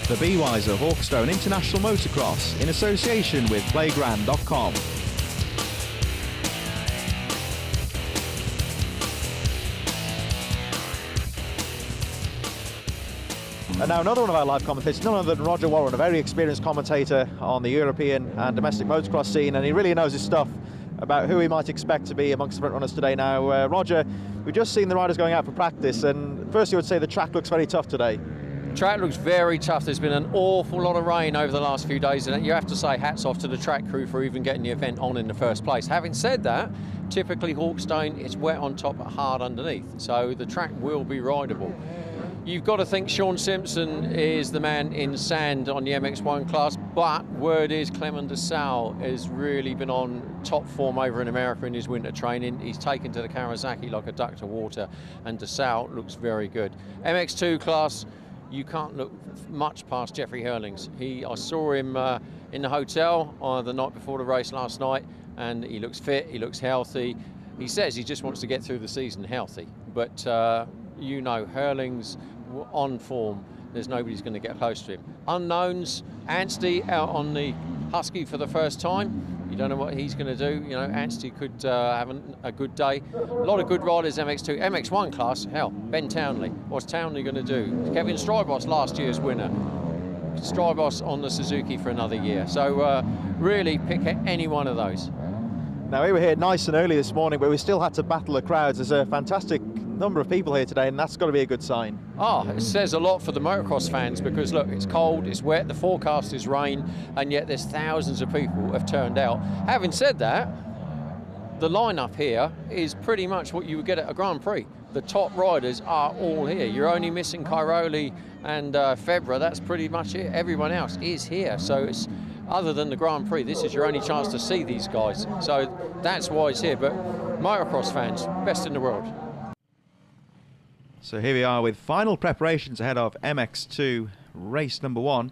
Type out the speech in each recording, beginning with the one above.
The Be-Wiser Hawkstone International Motocross in association with Playground.com. And now another one of our live commentators, none other than Roger Warren, a very experienced commentator on the European and domestic motocross scene, and he really knows his stuff about who he might expect to be amongst the front runners today. Now, Roger, we've just seen the riders going out for practice, and first you would say the track looks very tough today. Track looks very tough. There's been an awful lot of rain over the last few days, and you have to say hats off to the track crew for even getting the event on in the first place. Having said that, typically Hawkstone, it's wet on top but hard underneath, so the track will be rideable. You've got to think Sean Simpson is the man in sand on the MX1 class, but word is Clement de Sal has really been on top form over in America in his winter training. He's taken to the Kawasaki like a duck to water, and de Sal looks very good. MX2 class, you can't look much past Jeffrey Hurlings. I saw him in the hotel the night before the race last night, and he looks fit, he looks healthy. He says he just wants to get through the season healthy, but you know, Hurlings on form, there's nobody's going to get close to him. Unknowns, Anstey out on the Husky for the first time. You don't know what he's going to do. You know, Anstey could have a good day. A lot of good riders, MX2. MX1 class, hell, Ben Townley. What's Townley going to do? Kevin Strybos, last year's winner. Strybos on the Suzuki for another year. So really pick any one of those. Now, we were here nice and early this morning, but we still had to battle the crowds. There's a fantastic number of people here today, and that's got to be a good sign. It says a lot for the motocross fans, because look, it's cold, it's wet, the forecast is rain, and yet there's thousands of people who have turned out. Having said that, the lineup here is pretty much what you would get at a Grand Prix. The top riders are all here. You're only missing Cairoli and Febvre. That's pretty much it. Everyone else is here. So it's, other than the Grand Prix, this is your only chance to see these guys. So that's why it's here. But motocross fans, best in the world. So here we are with final preparations ahead of MX2 race number 1.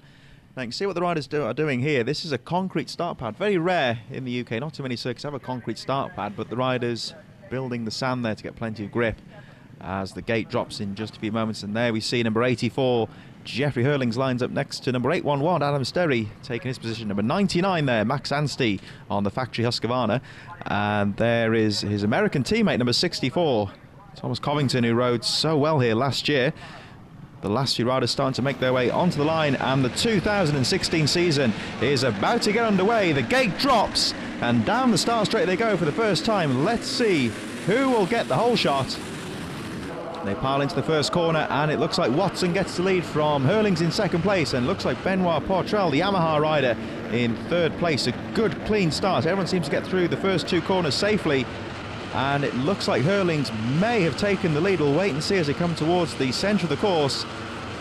Now you can see what the riders are doing here. This is a concrete start pad. Very rare in the UK. Not too many circuits have a concrete start pad, but the riders building the sand there to get plenty of grip as the gate drops in just a few moments. And there we see number 84, Jeffrey Hurlings, lines up next to number 811, Adam Sterry, taking his position. Number 99 there, Max Anstey on the factory Husqvarna. And there is his American teammate, number 64, Thomas Covington, who rode so well here last year. The last few riders starting to make their way onto the line, and the 2016 season is about to get underway. The gate drops, and down the start straight they go for the first time. Let's see who will get the whole shot. They pile into the first corner, and it looks like Watson gets the lead from Hurlings in second place, and looks like Benoit Portrel, the Yamaha rider, in third place. A good, clean start. Everyone seems to get through the first two corners safely, and it looks like Hurlings may have taken the lead. We'll wait and see as they come towards the centre of the course.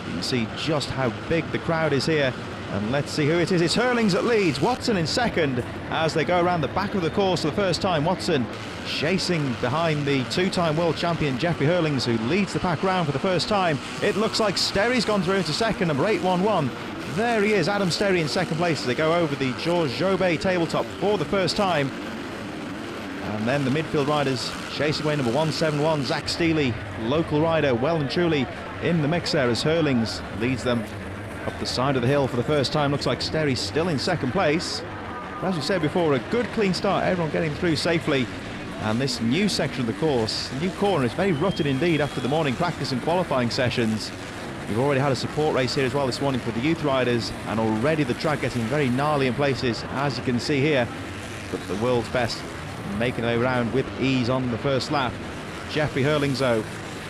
You can see just how big the crowd is here, and let's see who it is. It's Hurlings that leads, Watson in second as they go around the back of the course for the first time. Watson chasing behind the two-time world champion Jeffrey Hurlings, who leads the pack round for the first time. It looks like Sterry's gone through into second, number 811. There he is, Adam Sterry in second place as they go over the Georges Jobet tabletop for the first time. And then the midfield riders chasing away, number 171, Zach Steely, local rider, well and truly in the mix there as Hurlings leads them up the side of the hill for the first time. Looks like Sterry still in second place. But as we said before, a good clean start, everyone getting through safely. And this new section of the course, the new corner, is very rutted indeed after the morning practice and qualifying sessions. We've already had a support race here as well this morning for the youth riders, and already the track getting very gnarly in places, as you can see here. But the world's best making their way around with ease on the first lap. Jeffrey Hurlings, though,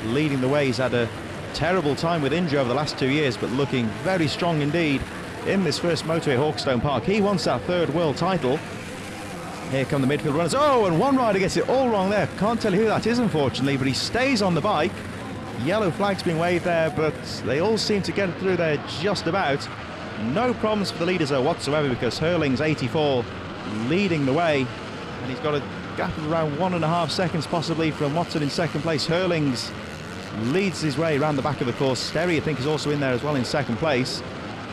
leading the way. He's had a terrible time with injury over the last 2 years, but looking very strong indeed in this first motor at Hawkstone Park. He wants that third world title. Here come the midfield runners. Oh, and one rider gets it all wrong there. Can't tell you who that is, unfortunately, but he stays on the bike. Yellow flag's being waved there, but they all seem to get through there just about. No problems for the leaders, though, whatsoever, because Hurlings, 84, leading the way. And he's got a gap of around 1.5 seconds possibly from Watson in second place. Hurlings leads his way around the back of the course. Sterry, I think, is also in there as well in second place.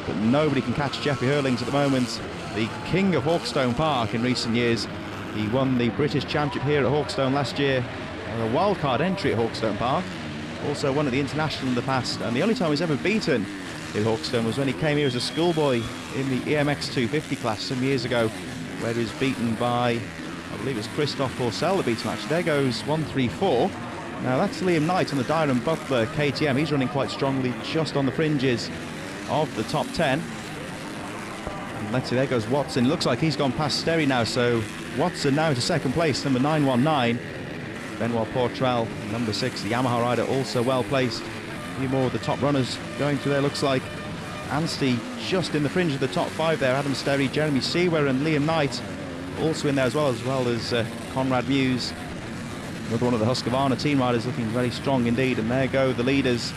But nobody can catch Jeffrey Hurlings at the moment. The king of Hawkstone Park in recent years. He won the British Championship here at Hawkstone last year. A wildcard entry at Hawkstone Park. Also won at the International in the past. And the only time he's ever beaten in Hawkstone was when he came here as a schoolboy in the EMX 250 class some years ago, where he was beaten by, I believe it was Christophe Porcel that beat him actually. There goes 134. Now that's Liam Knight on the Dyer and Butler KTM. He's running quite strongly just on the fringes of the top 10. And let's see, there goes Watson. Looks like he's gone past Sterry now, so Watson now to second place, number 919. Benoit Portrel, number 6, the Yamaha rider, also well placed. A few more of the top runners going through there, looks like. Anstey just in the fringe of the top 5 there. Adam Sterry, Jeremy Seawer and Liam Knight also in there as well as Conrad Muse. Another one of the Husqvarna team riders looking very strong indeed. And there go the leaders.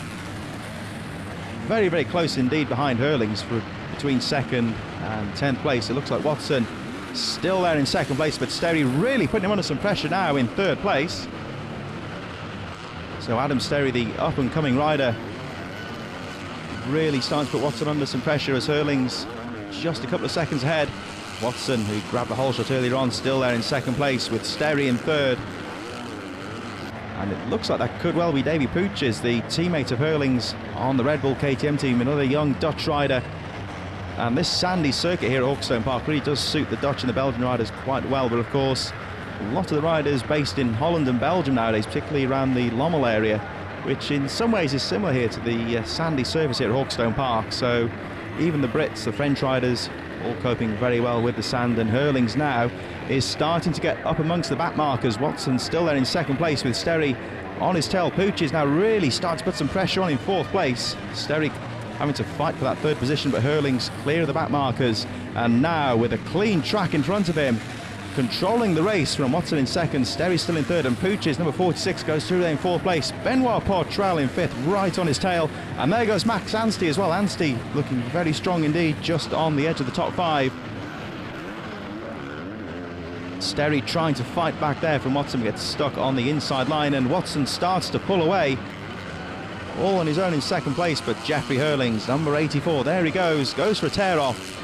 Very, very close indeed behind Hurlings for between 2nd and 10th place. It looks like Watson still there in 2nd place, but Sterry really putting him under some pressure now in 3rd place. So Adam Sterry, the up-and-coming rider, really starting to put Watson under some pressure as Hurlings just a couple of seconds ahead. Watson, who grabbed the whole shot earlier on, still there in 2nd place with Sterry in 3rd. And it looks like that could well be Davy Pooches, the teammate of Hurlings on the Red Bull KTM team, another young Dutch rider. And this sandy circuit here at Hawkstone Park really does suit the Dutch and the Belgian riders quite well. But of course, a lot of the riders based in Holland and Belgium nowadays, particularly around the Lommel area, which in some ways is similar here to the sandy surface here at Hawkstone Park. So even the Brits, the French riders, all coping very well with the sand, and Hurlings now is starting to get up amongst the back markers. Watson still there in 2nd place with Sterry on his tail. Pooch is now really starting to put some pressure on in 4th place. Sterry having to fight for that 3rd position, but Hurlings clear of the back markers, and now with a clean track in front of him, controlling the race from Watson in 2nd, Sterry still in 3rd, and Pooches, number 46, goes through there in 4th place. Benoit Portrel in 5th, right on his tail, and there goes Max Anstey as well. Anstey looking very strong indeed, just on the edge of the top 5. Sterry trying to fight back there from Watson, gets stuck on the inside line, and Watson starts to pull away. All on his own in 2nd place, but Jeffrey Hurlings, number 84, there he goes for a tear-off.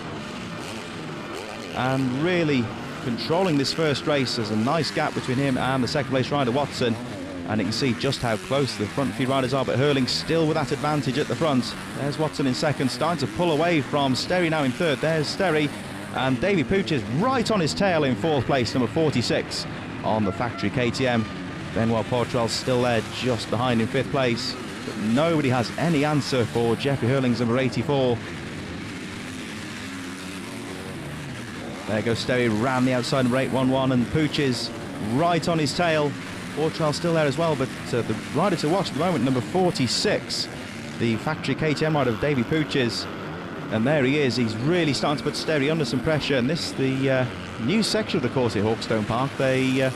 And really controlling this first race. There's a nice gap between him and the 2nd place rider Watson, and you can see just how close the front few riders are, but Hurlings still with that advantage at the front. There's Watson in 2nd, starting to pull away from Sterry now in 3rd. There's Sterry, and Davy Pooch is right on his tail in 4th place, number 46 on the factory KTM. Benoit Portrel still there just behind in 5th place, but nobody has any answer for Jeffrey Hurlings, number 84. There goes Sterry round the outside, number 811, and Pooch is right on his tail. Portrel still there as well, but the rider to watch at the moment, number 46, the factory KTM rider of Davy Pooches. And there he is, he's really starting to put Sterry under some pressure. And this, the new section of the course here at Hawkstone Park, they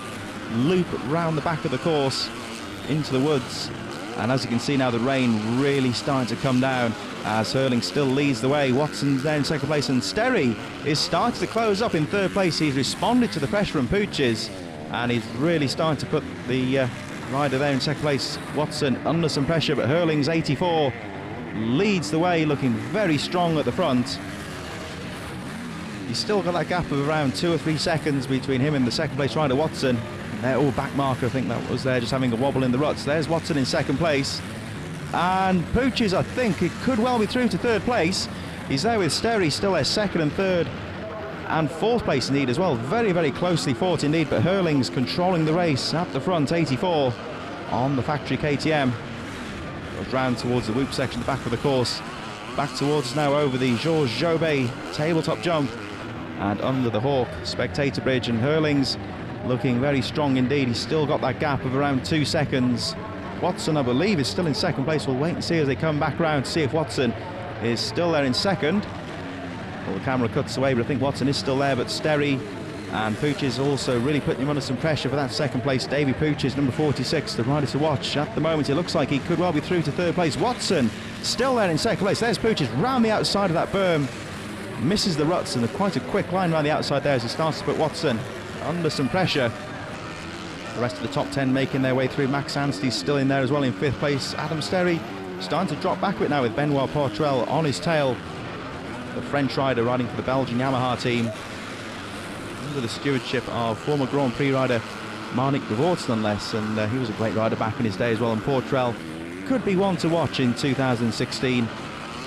loop round the back of the course into the woods. And as you can see now, the rain really starting to come down as Hurling still leads the way. Watson's there in 2nd place, and Sterry is starting to close up in 3rd place. He's responded to the pressure from Pooches, and he's really starting to put the rider there in 2nd place, Watson, under some pressure. But Hurling's 84 leads the way, looking very strong at the front. He's still got that gap of around 2 or 3 seconds between him and the 2nd place rider Watson. There, back marker, I think that was there, just having a wobble in the ruts. There's Watson in 2nd place. And Pooches, I think, it could well be through to 3rd place. He's there with Sterry, still there 2nd and 3rd. And 4th place indeed as well. Very, very closely fought indeed, but Hurlings controlling the race at the front, 84 on the factory KTM. Goes round towards the whoop section, the back of the course. Back towards us now over the Georges Jobet tabletop jump and under the Hawk spectator bridge, and Hurlings looking very strong indeed. He's still got that gap of around 2 seconds. Watson, I believe, is still in 2nd place. We'll wait and see as they come back round to see if Watson is still there in 2nd. Well, the camera cuts away, but I think Watson is still there. But Sterry and Pooches also really putting him under some pressure for that 2nd place. Davy Pooches, number 46, the rider to watch. At the moment, it looks like he could well be through to 3rd place. Watson still there in 2nd place. There's Pooches round the outside of that berm. Misses the ruts, and quite a quick line round the outside there as he starts to put Watson under some pressure. The rest of the top 10 making their way through. Max Anstey still in there as well in 5th place. Adam Sterry starting to drop back a bit now with Benoit Portrel on his tail. The French rider riding for the Belgian Yamaha team under the stewardship of former Grand Prix rider Marnik de Voorts nonetheless, and he was a great rider back in his day as well. And Portrel could be one to watch in 2016.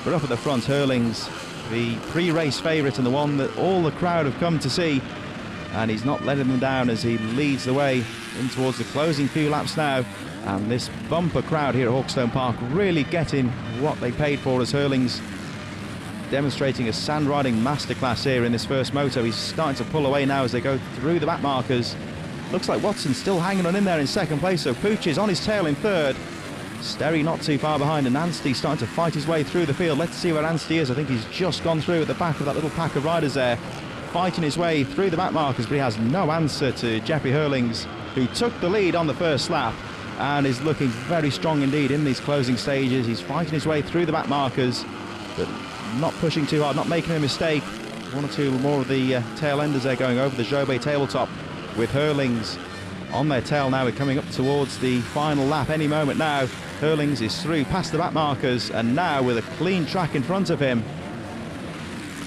But up at the front, Hurlings, the pre-race favourite and the one that all the crowd have come to see. And he's not letting them down as he leads the way in towards the closing few laps now. And this bumper crowd here at Hawkstone Park really getting what they paid for, as Hurlings demonstrating a sand riding masterclass here in this first moto. He's starting to pull away now as they go through the back markers. Looks like Watson's still hanging on in there in second place, so Pooch is on his tail in third. Sterry not too far behind, and Anstey starting to fight his way through the field. Let's see where Anstey is. I think he's just gone through at the back of that little pack of riders there, fighting his way through the back markers, but he has no answer to Jeffrey Hurlings, who took the lead on the first lap and is looking very strong indeed in these closing stages. He's fighting his way through the back markers, but not pushing too hard, not making a mistake. One or two more of the tail enders there going over the Jobé tabletop, with Hurlings on their tail now. We're coming up towards the final lap any moment now. Hurlings is through past the back markers, and now with a clean track in front of him.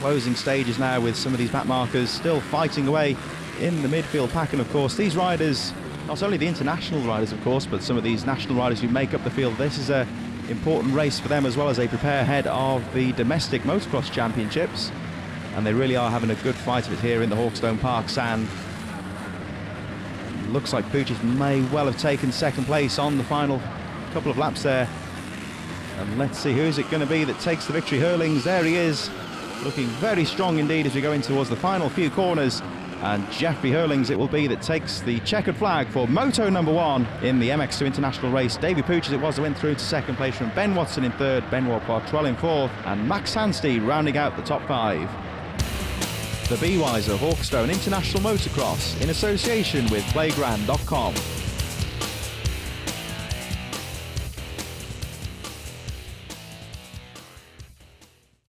Closing stages now with some of these back markers still fighting away in the midfield pack. And of course these riders, not only the international riders of course, but some of these national riders who make up the field, this is a important race for them as well as they prepare ahead of the domestic motocross championships, and they really are having a good fight of it here in the Hawkstone Park sand. Looks like Pooches may well have taken second place on the final couple of laps there, and let's see who's it going to be that takes the victory. Hurlings, there he is, looking very strong indeed as we go in towards the final few corners. And Jeffrey Hurlings it will be that takes the checkered flag for moto number 1 in the MX2 International race. Davy Pooches it was that went through to second place, from Ben Watson in third, Benoit Poitrel in fourth, and Max Anstey rounding out the top 5. The Be Wiser Hawkstone International Motocross in association with Playground.com.